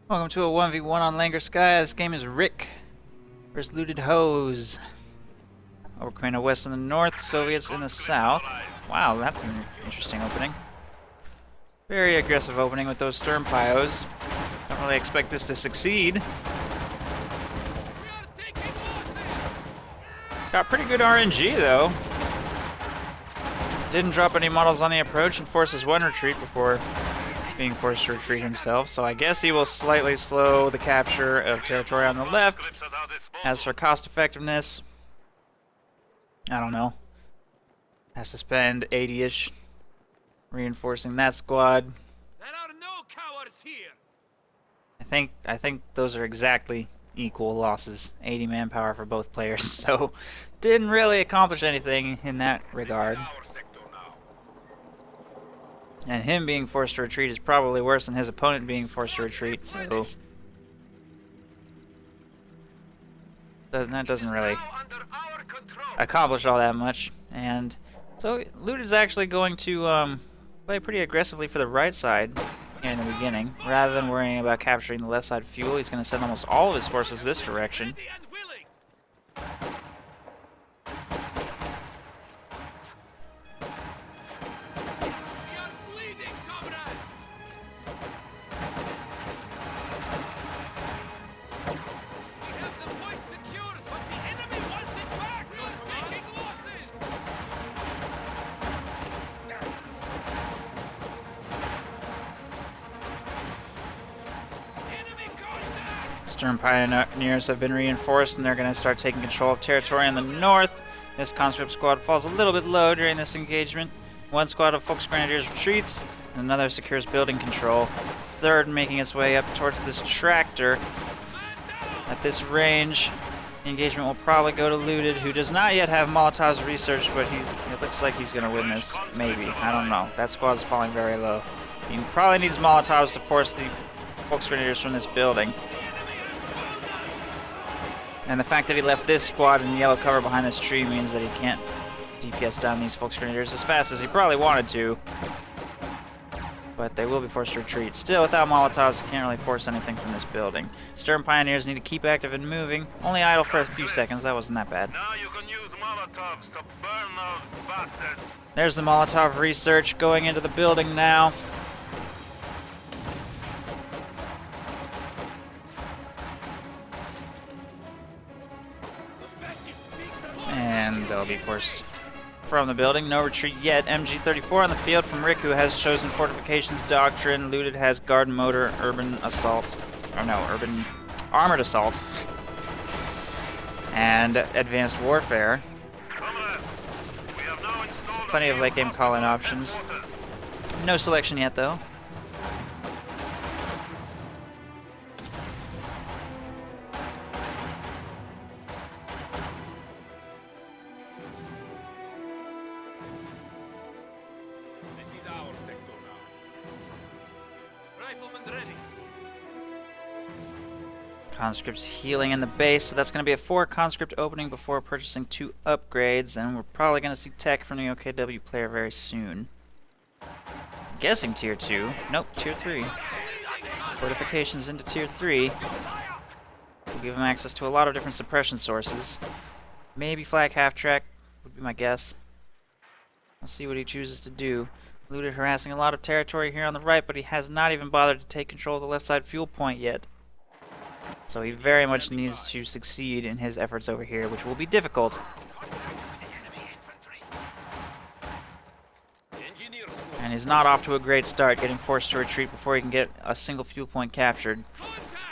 Welcome to a 1v1 on Langreskaya. This game is Rick versus Lewted Hose. Ukraine west in the north, Soviets in the south. Wow, that's an interesting opening. Very aggressive opening with those stern pyos. Don't really expect this to succeed. Got pretty good RNG though. Didn't drop any models on the approach and forces one retreat before being forced to retreat himself, so I guess he will slightly slow the capture of territory on the left. As for cost effectiveness, I don't know. Has to spend 80-ish reinforcing that squad. There are no cowards here. I think those are exactly equal losses. 80 manpower for both players, so didn't really accomplish anything in that regard. And him being forced to retreat is probably worse than his opponent being forced to retreat, so that doesn't really accomplish all that much. And so Lewted's actually going to play pretty aggressively for the right side in the beginning. Rather than worrying about capturing the left side fuel, he's going to send almost all of his forces this direction. Stern pioneers have been reinforced and they're going to start taking control of territory in the north. This conscript squad falls a little bit low during this engagement. One squad of Volksgrenadiers retreats and another secures building control. Third making its way up towards this tractor. At this range, the engagement will probably go to Lewted, who does not yet have Molotov's research, but it looks like he's going to win this. Maybe. I don't know. That squad's falling very low. He probably needs Molotovs to force the Volksgrenadiers from this building. And the fact that he left this squad in yellow cover behind this tree means that he can't DPS down these Volksgrenadiers as fast as he probably wanted to. But they will be forced to retreat. Still, without Molotovs, he can't really force anything from this building. Stern Pioneers need to keep active and moving. Only idle for a few seconds, that wasn't that bad. Now you can use Molotovs to burn those bastards. There's the Molotov research going into the building now. And they'll be forced from the building. No retreat yet. MG-34 on the field from Rick, who has chosen Fortifications Doctrine. Lewted has Guard Motor, Urban Assault. Oh no, Urban Armored Assault. And Advanced Warfare. Plenty of late game call-in options. No selection yet though. Conscripts healing in the base, so that's going to be a 4 conscript opening before purchasing 2 upgrades, and we're probably going to see tech from the OKW player very soon. Guessing tier 2. Nope, tier 3. Fortifications into tier 3 will give him access to a lot of different suppression sources. Maybe flag half-track would be my guess. We'll see what he chooses to do. Lewted harassing a lot of territory here on the right, but he has not even bothered to take control of the left side fuel point yet. So he very much needs to succeed in his efforts over here, which will be difficult. And he's not off to a great start, getting forced to retreat before he can get a single fuel point captured.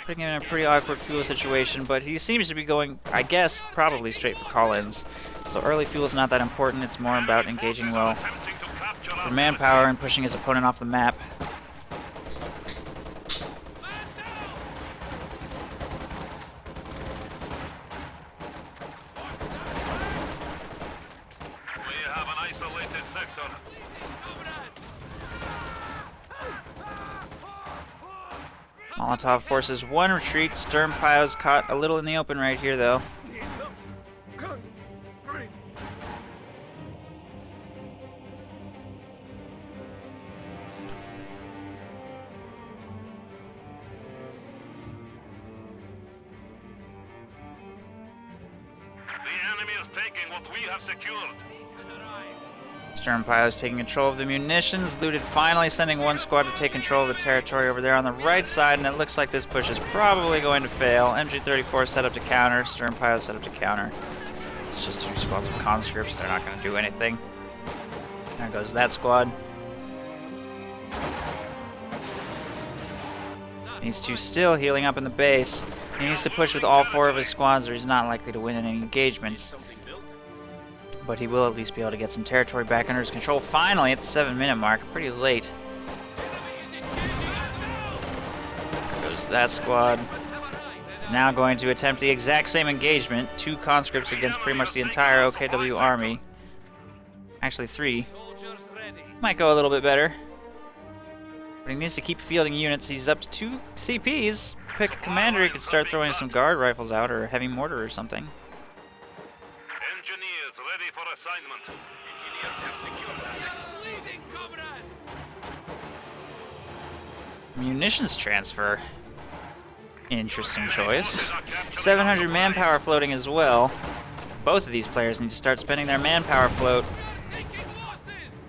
Putting him in a pretty awkward fuel situation, but he seems to be going, I guess, probably straight for call-ins. So early fuel is not that important, it's more about engaging well for manpower and pushing his opponent off the map. Molotov forces 1 retreat. Stern Pyos caught a little in the open right here, though. enemy is taking what we have secured. Sternpio is taking control of the munitions. Lewted finally sending one squad to take control of the territory over there on the right side, and it looks like this push is probably going to fail. MG34 set up to counter. Sternpio set up to counter. It's just two squads of conscripts. They're not going to do anything. There goes that squad. These two still healing up in the base. He needs to push with all four of his squads or he's not likely to win in any engagements. But he will at least be able to get some territory back under his control. Finally, at the 7-minute mark, pretty late. There goes that squad. He's now going to attempt the exact same engagement. 2 conscripts against pretty much the entire OKW army. Actually 3. Might go a little bit better. But he needs to keep fielding units. He's up to 2 CPs. Pick a commander, he could start throwing some guard rifles out or a heavy mortar or something. Engineers ready for assignment. Engineers have secured the leading, comrade. Munitions transfer. Interesting choice. 700 manpower floating as well. Both of these players need to start spending their manpower float.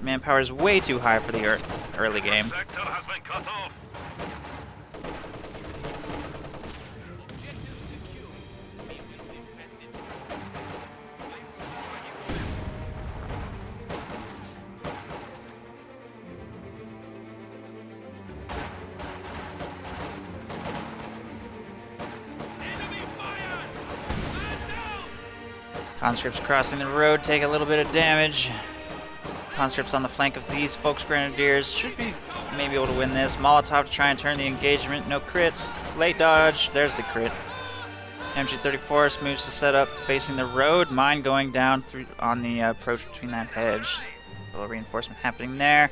Manpower is way too high for the early game. Sector has been cut off. Conscripts crossing the road take a little bit of damage. Conscripts on the flank of these folks grenadiers should be maybe able to win this. Molotov to try and turn the engagement. No crits. Late dodge. There's the crit. MG34 moves to set up facing the road. Mine going down through on the approach between that hedge. A little reinforcement happening there.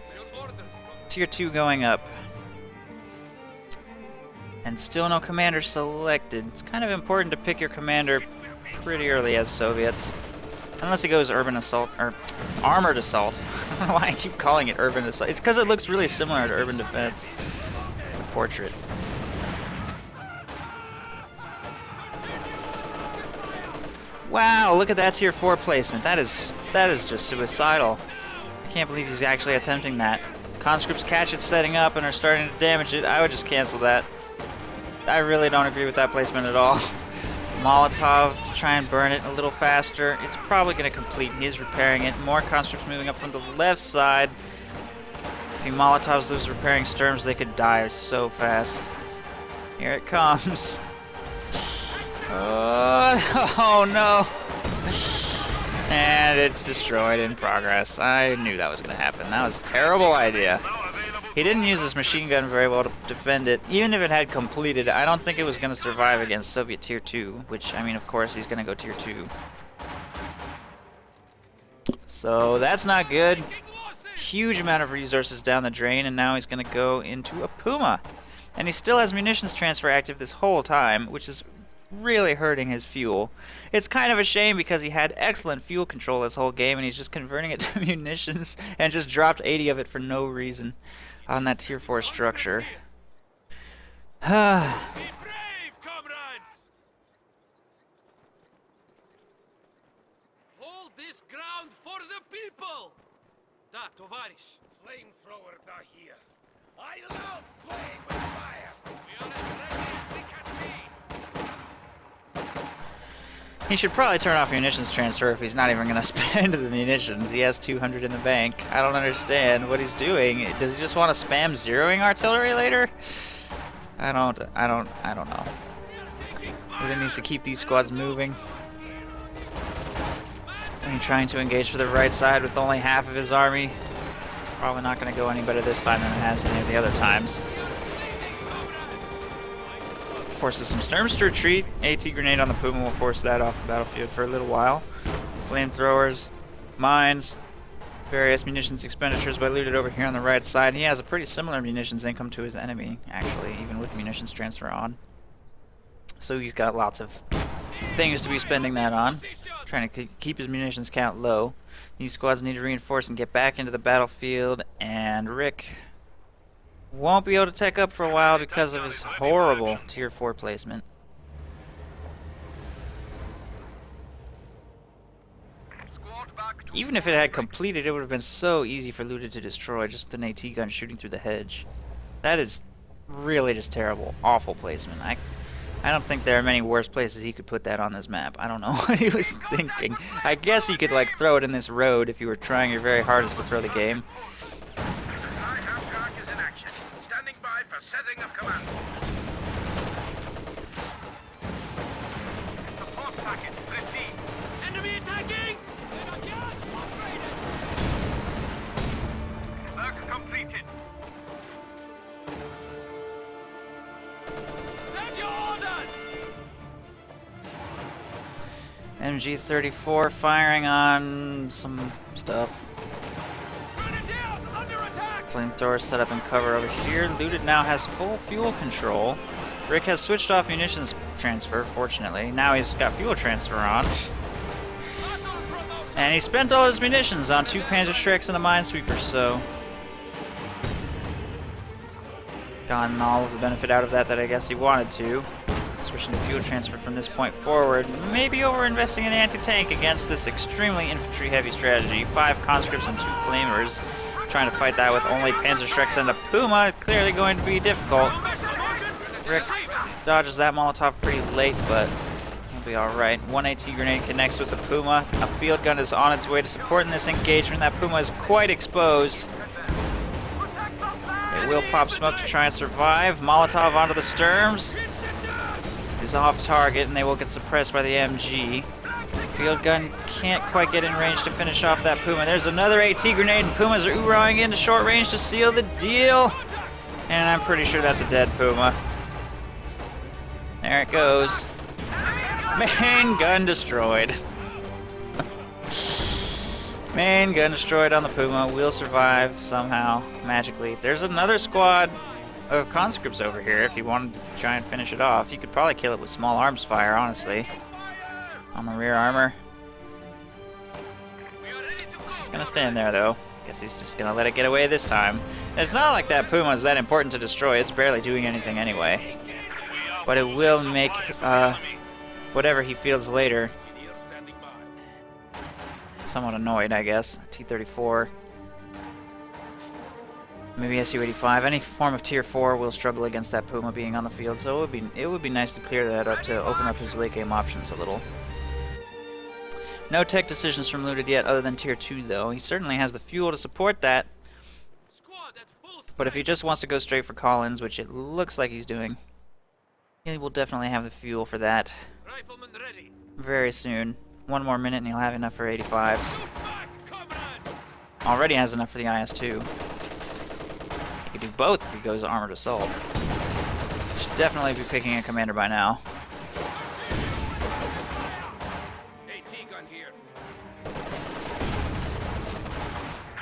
Tier 2 going up. And still no commander selected. It's kind of important to pick your commander pretty early as Soviets. Unless he goes urban assault, or armored assault. I don't know why I keep calling it urban assault. It's because it looks really similar to urban defense. Portrait. Wow, look at that tier 4 placement. That is just suicidal. I can't believe he's actually attempting that. Conscripts catch it setting up and are starting to damage it. I would just cancel that. I really don't agree with that placement at all. Molotov to try and burn it a little faster. It's probably going to complete. He is repairing it. More conscripts moving up from the left side. If he Molotovs those repairing Sturms, they could die so fast. Here it comes. Oh no! And it's destroyed in progress. I knew that was going to happen. That was a terrible idea. He didn't use his machine gun very well to defend it. Even if it had completed, I don't think it was going to survive against Soviet Tier 2, which, I mean, of course, he's going to go Tier 2. So, that's not good. Huge amount of resources down the drain, and now he's going to go into a Puma. And he still has munitions transfer active this whole time, which is really hurting his fuel. It's kind of a shame because he had excellent fuel control this whole game, and he's just converting it to munitions and just dropped 80 of it for no reason on that tier 4 structure. Be brave, comrades! Hold this ground for the people! Da, tovarish. Flamethrowers are here. I love playing with fire! We are as ready as we can be! He should probably turn off munitions transfer if he's not even going to spend the munitions. He has 200 in the bank. I don't understand what he's doing. Does he just want to spam zeroing artillery later? I don't know. He needs to keep these squads moving. And trying to engage for the right side with only half of his army. Probably not going to go any better this time than it has any of the other times. Forces some Sturms to retreat. AT grenade on the Puma will force that off the battlefield for a little while. Flamethrowers, mines, various munitions expenditures by Lewted over here on the right side. He has a pretty similar munitions income to his enemy, actually, even with munitions transfer on. So he's got lots of things to be spending that on. Trying to keep his munitions count low. These squads need to reinforce and get back into the battlefield, and Rick won't be able to tech up for a while because of his horrible tier 4 placement. Even if it had completed, it would have been so easy for Lewted to destroy just with an AT gun shooting through the hedge. That is really just terrible. Awful placement. I don't think there are many worse places he could put that on this map. I don't know what he was thinking. I guess you could like throw it in this road if you were trying your very hardest to throw the game. Is in action. Standing by for setting of command. Support package, proceed. Enemy attacking! Work completed. Send your orders! MG34 firing on some stuff. Grenadiers under attack! Flamethrower set up and cover over here. Lewted now has full fuel control. Rick has switched off munitions transfer, fortunately. Now he's got fuel transfer on. And he spent all his munitions on 2 Panzerschrecks and a Minesweeper, so... gotten all of the benefit out of that I guess he wanted to. Switching to fuel transfer from this point forward. Maybe over-investing in anti-tank against this extremely infantry-heavy strategy. 5 conscripts and 2 flamers. Trying to fight that with only Panzerschrecks and a Puma, clearly going to be difficult. Rick dodges that Molotov pretty late, but he'll be alright. 1 AT grenade connects with the Puma. A field gun is on its way to supporting this engagement. That Puma is quite exposed. It will pop smoke to try and survive. Molotov onto the Sturms. Is off target, and they will get suppressed by the MG. Field gun can't quite get in range to finish off that Puma. There's another AT grenade, and Pumas are oorahing into short range to seal the deal. And I'm pretty sure that's a dead Puma. There it goes. Main gun destroyed. Main gun destroyed on the Puma. Will survive somehow, magically. There's another squad of conscripts over here if you wanted to try and finish it off. You could probably kill it with small arms fire, honestly. On the rear armor. He's just gonna stand there though. Guess he's just gonna let it get away this time. It's not like that Puma is that important to destroy. It's barely doing anything anyway. But it will make whatever he fields later somewhat annoyed, I guess. T-34. Maybe Su-85. Any form of Tier 4 will struggle against that Puma being on the field, so it would be nice to clear that up to open up his late game options a little. No tech decisions from Lewted yet other than Tier 2 though. He certainly has the fuel to support that. But if he just wants to go straight for Collins, which it looks like he's doing, he will definitely have the fuel for that very soon. 1 more minute and he'll have enough for 85s. Already has enough for the IS-2. He could do both if he goes armored assault. Should definitely be picking a commander by now. AT gun here.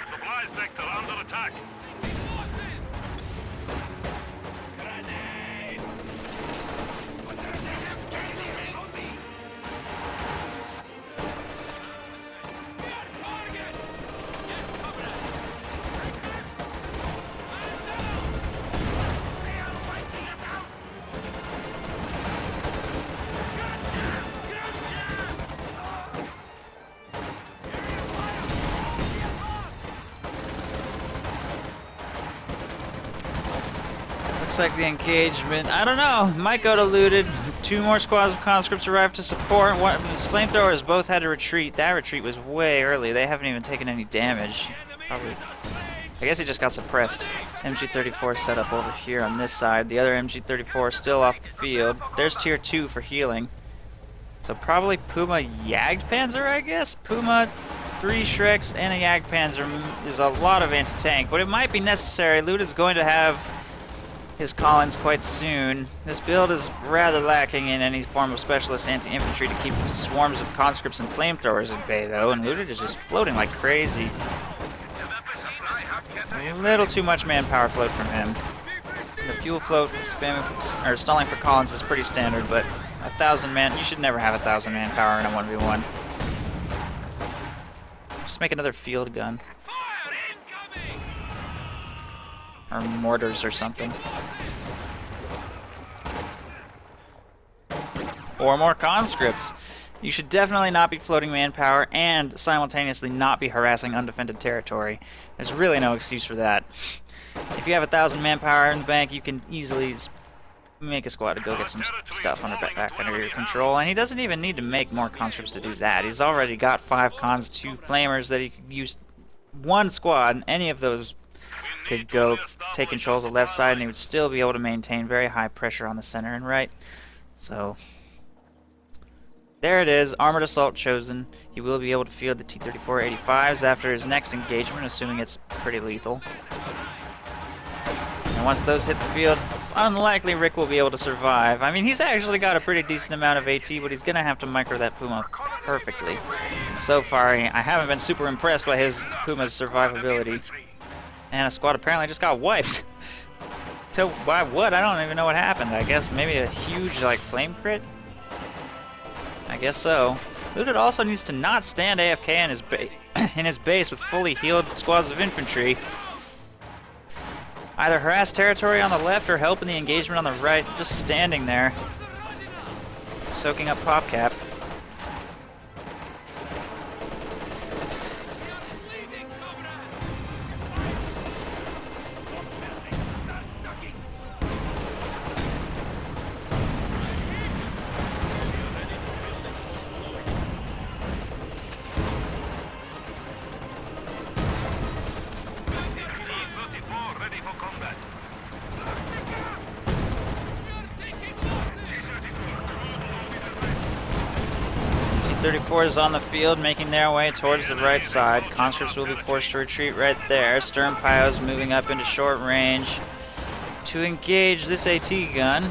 Supply sector under attack. Looks like the engagement, I don't know, might go to Lewted. 2 more squads of conscripts arrive to support. His flamethrowers both had to retreat. That retreat was way early. They haven't even taken any damage. Probably. I guess he just got suppressed. MG34 set up over here on this side. The other MG34 still off the field. There's Tier 2 for healing. So probably Puma Jagdpanzer, I guess? Puma, 3 Shreks, and a Jagdpanzer is a lot of anti-tank, but it might be necessary. Lewted's going to have his Collins quite soon. This build is rather lacking in any form of specialist anti-infantry to keep swarms of conscripts and flamethrowers at bay though, and Lewted is just floating like crazy. A little too much manpower float from him. The fuel float spamming or stalling for Collins is pretty standard, but 1,000 man, you should never have 1,000 manpower in a 1v1. Just make another field gun. Or mortars or something. Or more conscripts. You should definitely not be floating manpower and simultaneously not be harassing undefended territory. There's really no excuse for that. If you have 1,000 manpower in the bank, you can easily make a squad to go get some stuff back under your control, and he doesn't even need to make more conscripts to do that. He's already got 5 cons, 2 flamers that he could use. One squad, any of those could go take control of the left side, and he would still be able to maintain very high pressure on the center and right. So there it is, Armored Assault chosen. He will be able to field the T-34-85s after his next engagement, assuming it's pretty lethal. And once those hit the field, it's unlikely Rick will be able to survive. I mean, he's actually got a pretty decent amount of AT, but he's going to have to micro that Puma perfectly. And so far, I haven't been super impressed by his Puma's survivability. And a squad apparently just got wiped. So, by what? I don't even know what happened. I guess maybe a huge, like, flame crit? I guess so. Lewted also needs to not stand AFK in his base with fully healed squads of infantry. Either harass territory on the left or help in the engagement on the right, just standing there, soaking up PopCap. T-34s on the field, making their way towards the right side. Conscripts will be forced to retreat right there. Sturmpio's moving up into short range to engage this AT gun.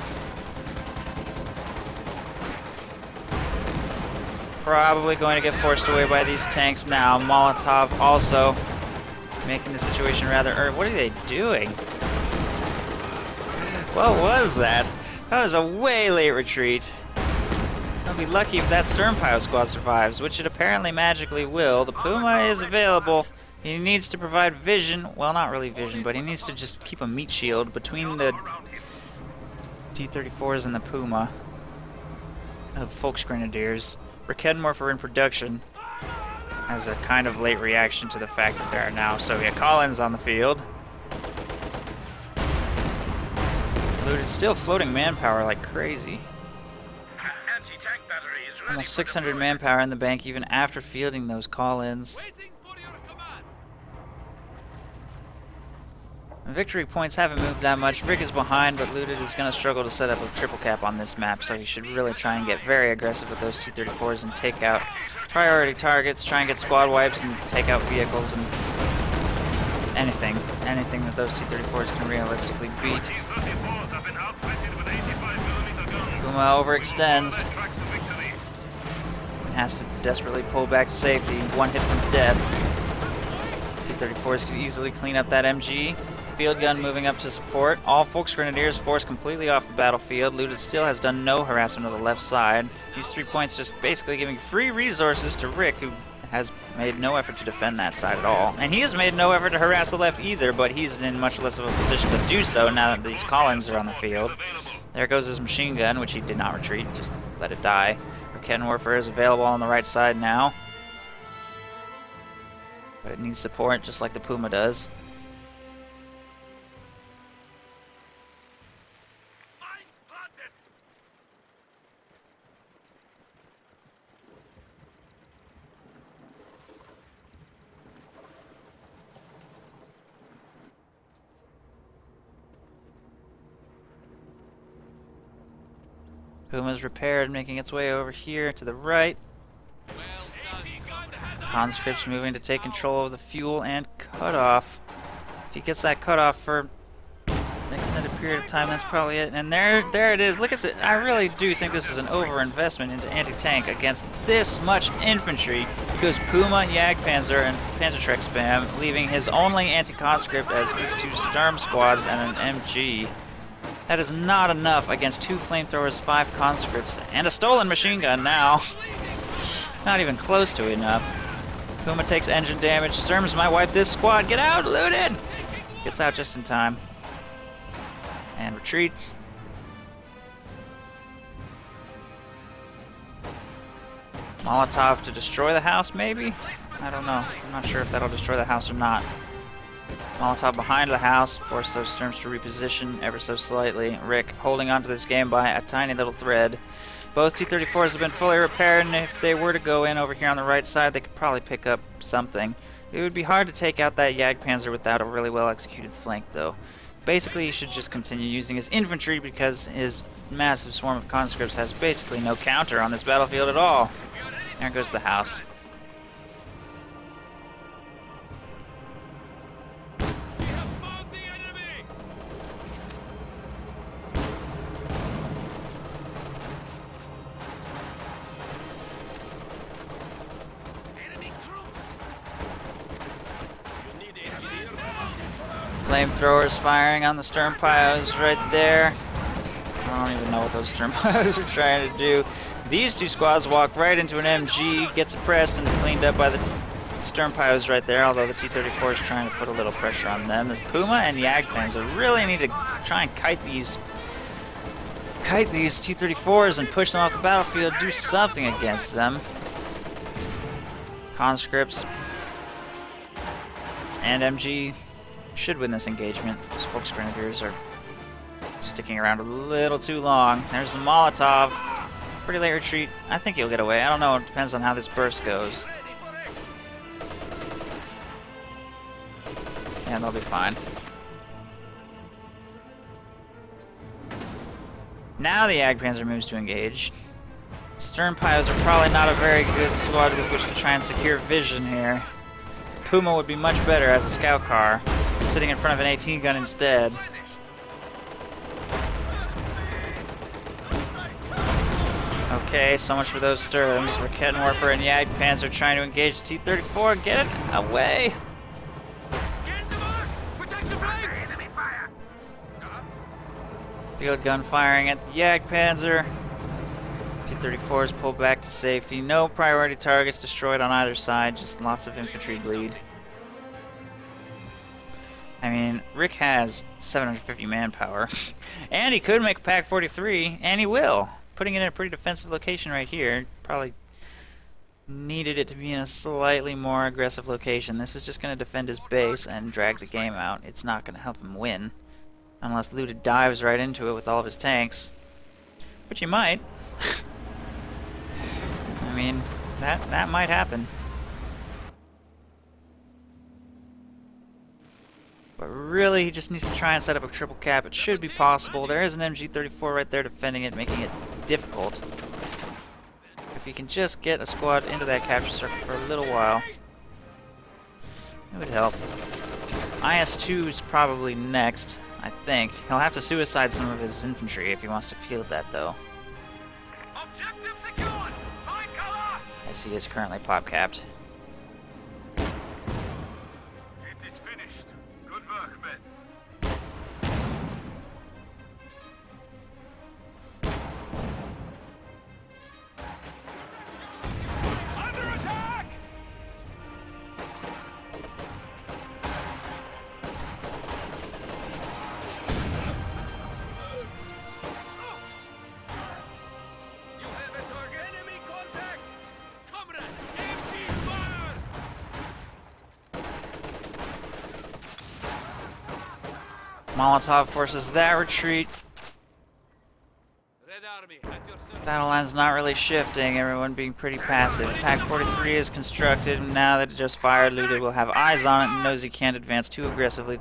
Probably going to get forced away by these tanks now. Molotov also making the situation rather... what are they doing? What was that? That was a way late retreat. They'll be lucky if that Sturmpio squad survives, which it apparently magically will. The Puma is available. He needs to provide vision. Well, not really vision, but he needs to just keep a meat shield between the T-34s and the Puma of Volksgrenadiers. Brickheadmorph are in production as a kind of late reaction to the fact that there are now Soviet Collins on the field. Lewted still floating manpower like crazy. Almost 600 manpower in the bank even after fielding those call-ins. Victory points haven't moved that much. Rick is behind, but Lewted is going to struggle to set up a triple cap on this map, so he should really try and get very aggressive with those T-34s and take out priority targets, try and get squad wipes and take out vehicles and anything that those T-34s can realistically beat. Puma overextends. Has to desperately pull back to safety. One hit from death. T-34s can easily clean up that MG. Field gun moving up to support. All Volksgrenadiers forced completely off the battlefield. Lewted still has done no harassment of the left side. These 3 points just basically giving free resources to Rick, who has made no effort to defend that side at all. And he has made no effort to harass the left either, but he's in much less of a position to do so now that these Collins are on the field. There goes his machine gun, which he did not retreat, just let it die. Cannon Warfare is available on the right side now, but it needs support just like the Puma does. Puma's repaired, making its way over here to the right. Conscripts moving to take control of the fuel and cutoff. If he gets that cutoff for an extended period of time, that's probably it. And there it is. Look at the. I really do think this is an over-investment into anti-tank against this much infantry. He goes Puma, Jagdpanzer, and Panzertrek spam, leaving his only anti-conscript as these 2 Sturm squads and an MG. That is not enough against 2 flamethrowers, 5 conscripts, and a stolen machine gun now. Not even close to enough. Puma takes engine damage. Sturms might wipe this squad. Get out, Lewted! Gets out just in time. And retreats. Molotov to destroy the house, maybe? I don't know. I'm not sure if that'll destroy the house or not. Molotov behind the house, force those Sturms to reposition ever so slightly. Rick holding onto this game by a tiny little thread. Both T-34s have been fully repaired, and if they were to go in over here on the right side, they could probably pick up something. It would be hard to take out that Jagdpanzer without a really well executed flank, though. Basically, he should just continue using his infantry because his massive swarm of conscripts has basically no counter on this battlefield at all. There goes the house. We have found the enemy! Enemy troops! You need engineers? Flamethrowers firing on the Sturmpyos right there. I don't even know what those Sturmpyos are trying to do. These two squads walk right into an MG, get suppressed and cleaned up by the Sturmpyos right there, although the T-34 is trying to put a little pressure on them. The Puma and Jagdpanzer really need to try and kite these T-34s and push them off the battlefield, do something against them. Conscripts and MG should win this engagement. Those Volks Grenadiers are sticking around a little too long. There's the Molotov. Pretty late retreat. I think he'll get away. I don't know. It depends on how this burst goes. And they'll be fine. Now the Jagdpanzer moves to engage. Sturmpyos are probably not a very good squad with which to try and secure vision here. Puma would be much better as a scout car, sitting in front of an 18 gun instead. Okay, so much for those Sturms. Rakettenwerfer and Jagdpanzer trying to engage the T-34. Get it away! Get to Mars! Protect the flank! Field gun firing at the Jagdpanzer. T-34s pulled back to safety. No priority targets destroyed on either side, just lots of infantry bleed. I mean, Rick has 750 manpower, and he could make a Pack 43, and he will. Putting it in a pretty defensive location right here. Probably needed it to be in a slightly more aggressive location. This is just going to defend his base and drag the game out. It's not going to help him win. Unless Lewted dives right into it with all of his tanks. Which he might. I mean, that might happen. But really, he just needs to try and set up a triple cap. It should be possible. There is an MG-34 right there defending it, making it difficult. If he can just get a squad into that capture circle for a little while, it would help. IS-2 is probably next, I think. He'll have to suicide some of his infantry if he wants to field that, though. Objective secured! Find cover! As he is currently pop-capped. It is finished. Good work, men. Under attack! You have a target. Enemy contact! Comrade, MG fire! Molotov forces that retreat. Red Army, at your service. Battle line's not really shifting, everyone being pretty passive. Pack 43 is constructed, and now that it just fired, Lewted will have eyes on it and knows he can't advance too aggressively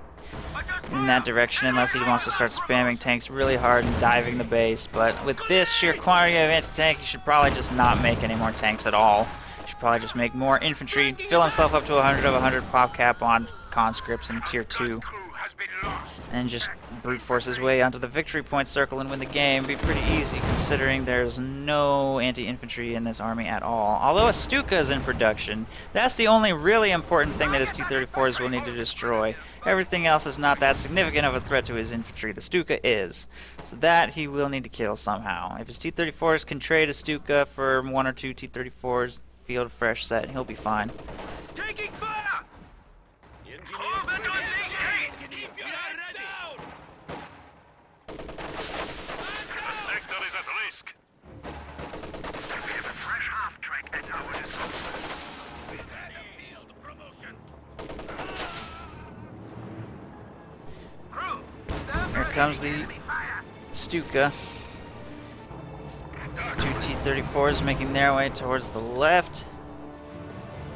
in that direction unless he wants to start spamming tanks really hard and diving the base. But with this sheer quantity of anti-tank, he should probably just not make any more tanks at all. He should probably just make more infantry, fill himself up to 100 of 100 pop cap on conscripts in tier 2. Crew has been lost. And just brute force his way onto the victory point circle and win the game. Be pretty easy considering there's no anti-infantry in this army at all. Although a Stuka is in production, that's the only really important thing that his T-34s will need to destroy. Everything else is not that significant of a threat to his infantry. The Stuka is. So that he will need to kill somehow. If his T-34s can trade a Stuka for 1 or 2 T-34s, field a fresh set, he'll be fine. Taking fire! Hold the guns engaged. Keep your heads down! The sector is at risk. We have a fresh half-track at our comes the Stuka. Two T-34s making their way towards the left.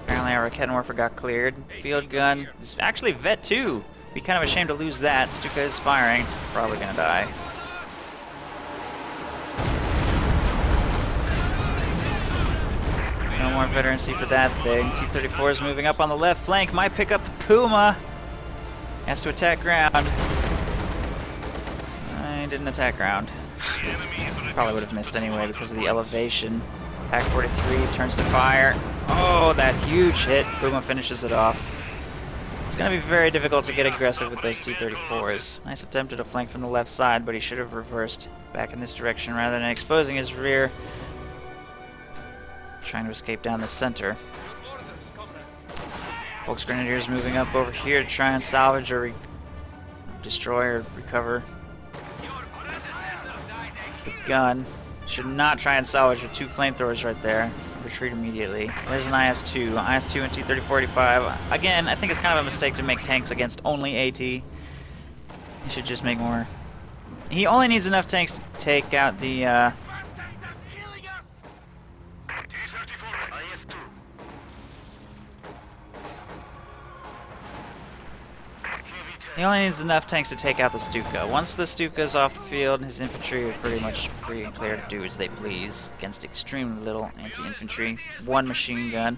Apparently our Rocket Morpher got cleared. Field gun is actually Vet 2. Be kind of ashamed to lose that. Stuka is firing. It's probably gonna die. No more veterancy for that thing. T-34 is moving up on the left flank. Might pick up the Puma. Has to attack ground. I didn't attack ground. Probably would have missed anyway because of the elevation. Pack 43 turns to fire. Oh, that huge hit. Puma finishes it off. It's going to be very difficult to get aggressive with those T-34s. Nice attempt at a flank from the left side, but he should have reversed back in this direction rather than exposing his rear. Trying to escape down the center. Volksgrenadiers moving up over here to try and salvage or destroy or recover the gun. Should not try and salvage with two flamethrowers right there. Retreat immediately. There's an IS-2. IS-2 and T-34-85. Again, I think it's kind of a mistake to make tanks against only AT. He should just make more. He only needs enough tanks to take out the He only needs enough tanks to take out the Stuka. Once the Stuka is off the field, his infantry are pretty much free and clear to do as they please against extremely little anti-infantry. One machine gun.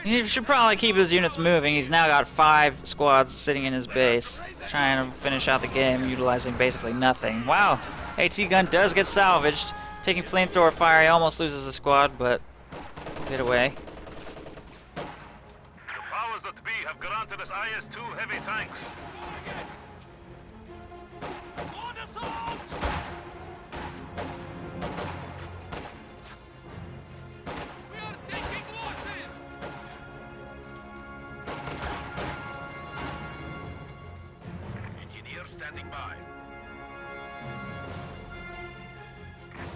He should probably keep his units moving. He's now got 5 squads sitting in his base, trying to finish out the game, utilizing basically nothing. Wow, AT gun does get salvaged. Taking flamethrower fire, he almost loses the squad, but get away. Have granted us IS-2 heavy tanks. We are taking losses. Engineer standing by.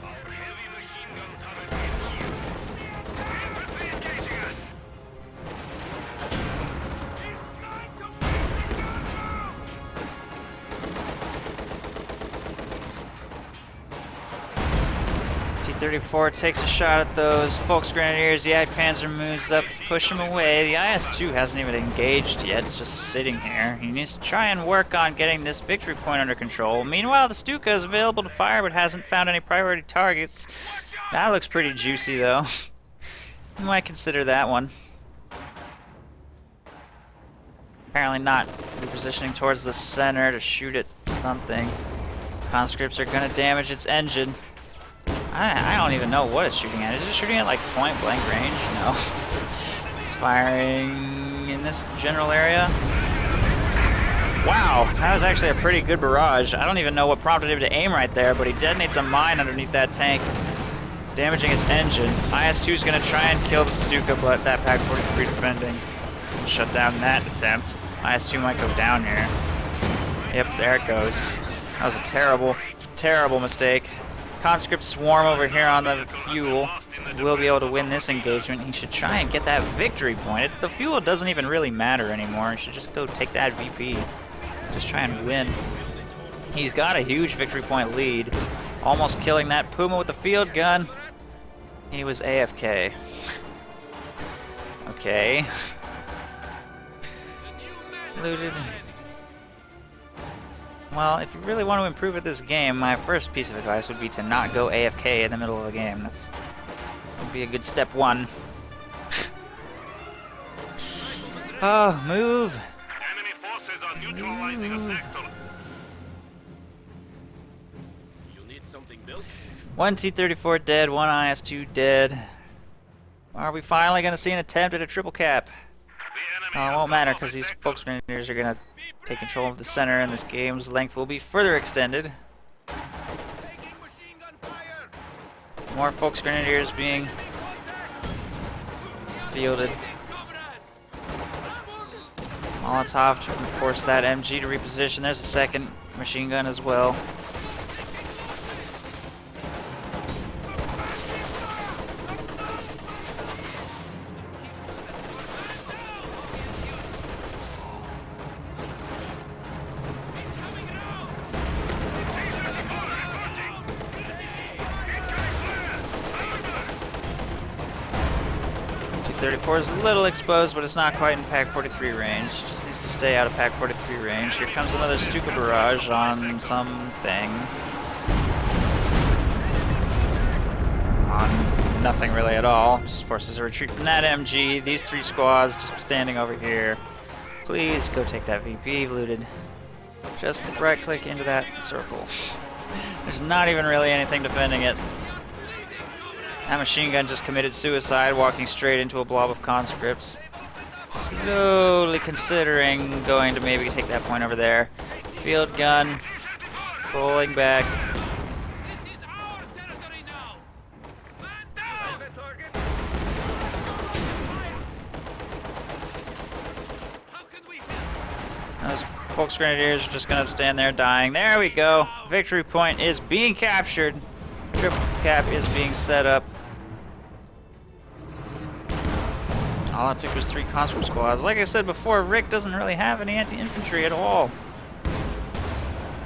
Our heavy machine gun turret is here. Infantry engaging us. T-34 takes a shot at those Volksgrenadiers. The Panzer moves up to push him away. The IS-2 hasn't even engaged yet. It's just sitting here. He needs to try and work on getting this victory point under control. Meanwhile, the Stuka is available to fire but hasn't found any priority targets. That looks pretty juicy though. You might consider that one. Apparently not repositioning towards the center to shoot at something. Conscripts are going to damage its engine. I don't even know what it's shooting at. Is it shooting at like point blank range? No. It's firing in this general area. Wow, that was actually a pretty good barrage. I don't even know what prompted him to aim right there, but he detonates a mine underneath that tank, damaging its engine. IS-2 is going to try and kill the Stuka, but that Pack 43 defending will shut down that attempt. IS-2 might go down here. Yep, there it goes. That was a terrible, terrible mistake. Conscript swarm over here on the fuel. We'll be able to win this engagement. He should try and get that victory point. The fuel doesn't even really matter anymore. He should just go take that VP. Just try and win. He's got a huge victory point lead. Almost killing that Puma with the field gun. He was AFK. Okay. Looted. Well, if you really want to improve at this game, my first piece of advice would be to not go AFK in the middle of a game. That would be a good step 1. Oh, move! Enemy forces are neutralizing a sector. You need something built? 1 T-34 dead, 1 IS-2 dead. Are we finally going to see an attempt at a triple cap? It won't matter because these Volksgrenadiers are going to take control of the center and this game's length will be further extended. More Volksgrenadiers being fielded. Molotov to force that MG to reposition. There's a second machine gun as well. T-34 is a little exposed, but it's not quite in Pack 43 range. Just needs to stay out of Pack 43 range. Here comes another Stuka barrage on something. On nothing really at all. Just forces a retreat from that MG. These 3 squads just standing over here. Please go take that VP, Lewted. Just right-click into that circle. There's not even really anything defending it. That machine gun just committed suicide, walking straight into a blob of conscripts. Slowly considering going to maybe take that point over there. Field gun, rolling back. This is our territory now. Man down! How can we help? Those Volksgrenadiers are just gonna stand there dying. There we go. Victory point is being captured. Triple cap is being set up. All it took was 3 conscript squads. Like I said before, Rick doesn't really have any anti-infantry at all.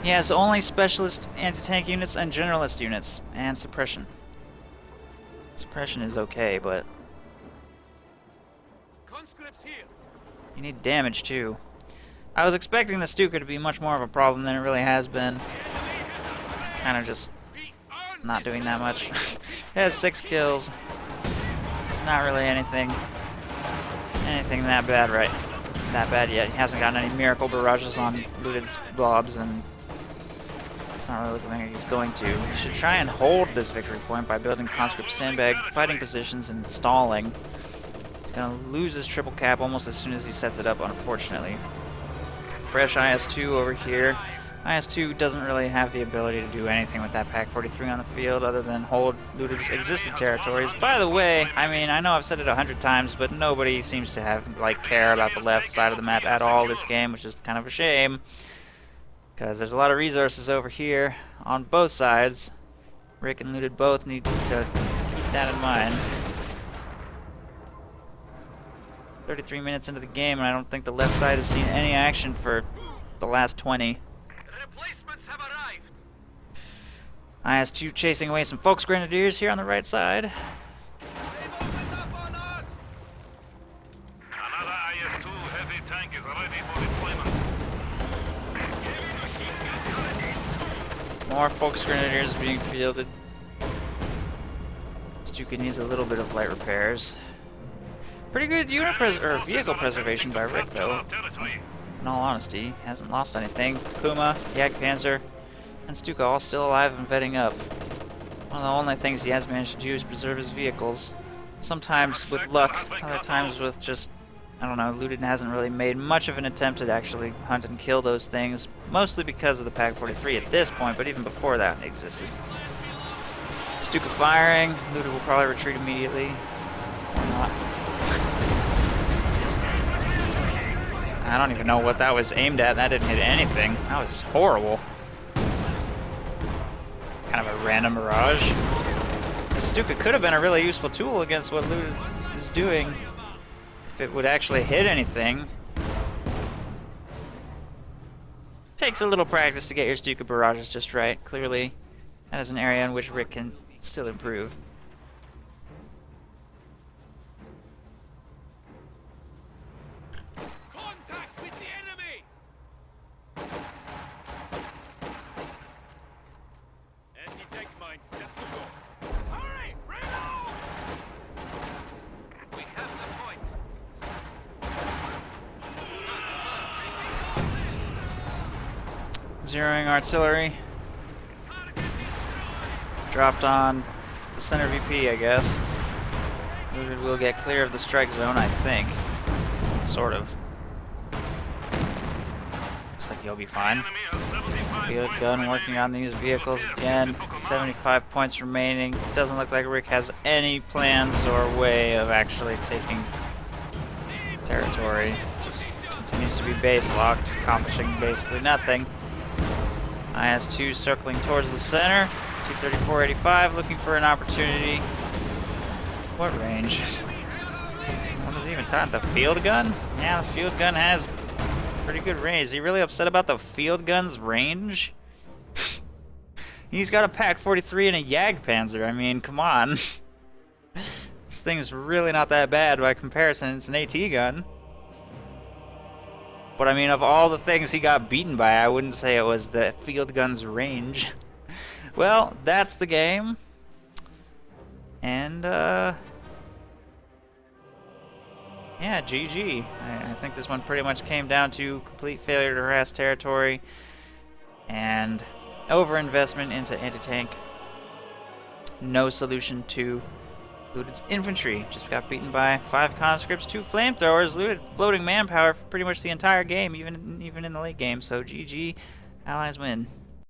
He has only specialist anti-tank units and generalist units, and suppression. Suppression is okay, but Conscripts here. you need damage too. I was expecting the Stuka to be much more of a problem than it really has been. It's kind of just We earned not this doing that much. victory. It has 6 kills. It's not really anything that bad, right? That bad yet. He hasn't gotten any miracle barrages on Looted's blobs, and it's not really looking like he's going to. He should try and hold this victory point by building conscript sandbag fighting positions and stalling. He's gonna lose his triple cap almost as soon as he sets it up, unfortunately. Fresh IS-2 over here. IS-2 doesn't really have the ability to do anything with that Pack 43 on the field other than hold Looted's existing territories. By the way, I mean, I know I've said it 100 times, but nobody seems to have, like, care about the left side of the map at all this game, which is kind of a shame. Because there's a lot of resources over here on both sides. Rick and Lewted both need to keep that in mind. 33 minutes into the game, and I don't think the left side has seen any action for the last 20. Replacements have arrived. IS-2 chasing away some Volksgrenadiers here on the right side. They've opened up on us. Another IS-2 heavy tank is ready for deployment. More Volksgrenadiers being fielded. Stuka needs a little bit of light repairs. Pretty good unit vehicle preservation by Rick, though. In all honesty, hasn't lost anything. Puma, Jagdpanzer, and Stuka all still alive and vetting up. One of the only things he has managed to do is preserve his vehicles. Sometimes with luck, other times with just, I don't know, Lewted hasn't really made much of an attempt to actually hunt and kill those things, mostly because of the Pack 43 at this point, but even before that existed. Stuka firing, Lewted will probably retreat immediately, or not. I don't even know what that was aimed at. That didn't hit anything. That was horrible. Kind of a random barrage. The Stuka could have been a really useful tool against what Lewted is doing. If it would actually hit anything. Takes a little practice to get your Stuka barrages just right. Clearly, that is an area in which Rick can still improve. Contact with the enemy. Anti-tank mine set to go. Hurry! Reload! We have the point. Zeroing artillery. Dropped on the center VP, I guess. Lewted will get clear of the strike zone, I think. Sort of. Looks like he'll be fine. Field gun working on these vehicles again. 75 points remaining. Doesn't look like Rick has any plans or way of actually taking territory. Just continues to be base locked, accomplishing basically nothing. IS-2 circling towards the center. 234-85 looking for an opportunity. What range? What is he even talking? The field gun? Yeah, the field gun has pretty good range. Is he really upset about the field gun's range? He's got a Pack 43 and a Jagdpanzer. I mean, come on. thing's really not that bad by comparison. It's an AT gun. But I mean, of all the things he got beaten by, I wouldn't say it was the field gun's range. Well, that's the game. And, yeah, GG. I think this one pretty much came down to complete failure to harass territory and overinvestment into anti-tank. No solution to Lewted's infantry. Just got beaten by 5 conscripts, 2 flamethrowers, Lewted floating manpower for pretty much the entire game, even in the late game. So GG, Allies win.